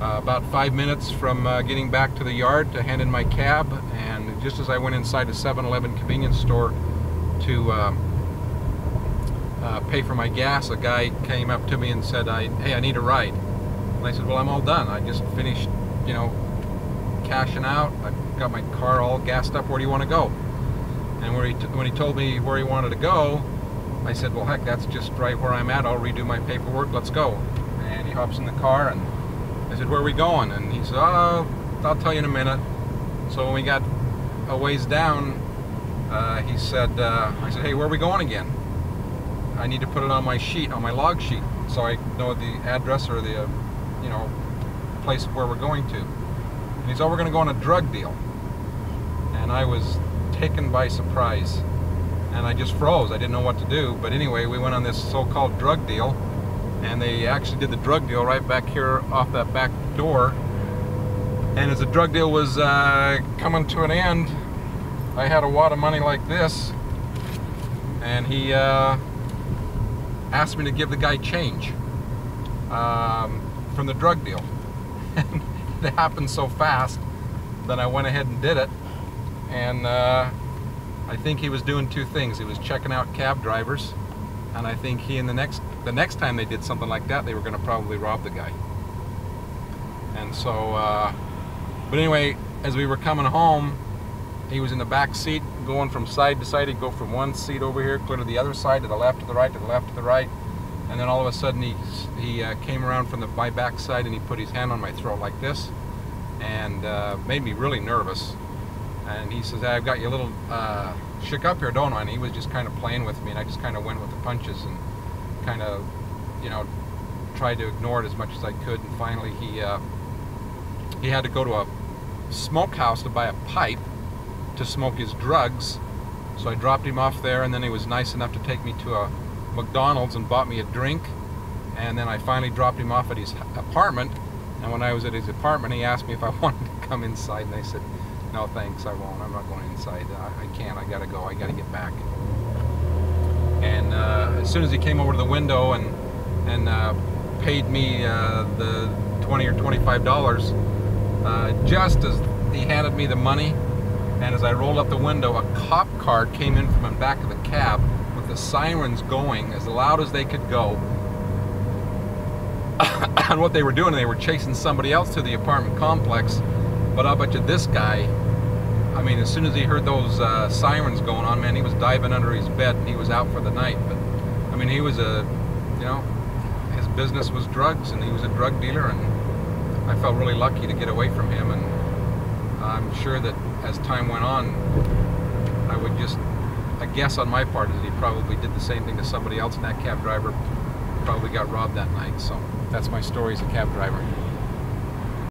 about 5 minutes from getting back to the yard to hand in my cab, and just as I went inside a 7-Eleven convenience store to pay for my gas, a guy came up to me and said, hey, I need a ride. And I said, well, I'm all done. I just finished, you know, cashing out. I've got my car all gassed up. Where do you want to go? And when he told me where he wanted to go, I said, well, heck, that's just right where I'm at. I'll redo my paperwork. Let's go. And he hops in the car, and I said, where are we going? And he said, oh, I'll tell you in a minute. So when we got a ways down, I said, hey, where are we going again? I need to put it on my sheet, on my log sheet, so I know the address or the, you know, place where we're going to. And he said, oh, we're going to go on a drug deal. And I was taken by surprise, and I just froze. I didn't know what to do. But anyway, we went on this so-called drug deal, and they actually did the drug deal right back here off that back door. And as the drug deal was coming to an end, I had a wad of money like this, and he asked me to give the guy change from the drug deal. And it happened so fast that I went ahead and did it. And I think he was doing two things. He was checking out cab drivers, and I think he, the next time they did something like that, they were going to probably rob the guy. And so, but anyway, as we were coming home, he was in the back seat, going from side to side. He'd go from one seat over here, clear to the other side, to the left, to the right, to the left, to the right. And then all of a sudden, he came around from my back side, and he put his hand on my throat like this, and made me really nervous. And he says, hey, I've got you a little shook up here, don't I? And he was just kind of playing with me, and I just kind of went with the punches and kind of, you know, tried to ignore it as much as I could. And finally, he had to go to a smokehouse to buy a pipe to smoke his drugs. So I dropped him off there, and then he was nice enough to take me to a McDonald's and bought me a drink. And then I finally dropped him off at his apartment. And when I was at his apartment, he asked me if I wanted to come inside, and I said, no thanks, I won't. I'm not going inside. I can't. I gotta go. I gotta get back. And as soon as he came over to the window and paid me the $20 or $25, just as he handed me the money, and as I rolled up the window, a cop car came in from the back of the cab with the sirens going as loud as they could go. And what they were doing, they were chasing somebody else to the apartment complex. But I'll bet you this guy, I mean, as soon as he heard those sirens going on, man, he was diving under his bed, and he was out for the night. But I mean, he was you know, his business was drugs, and he was a drug dealer, and I felt really lucky to get away from him. And I'm sure that as time went on, I would just, I guess on my part, is that he probably did the same thing to somebody else, and that cab driver probably got robbed that night. So that's my story as a cab driver.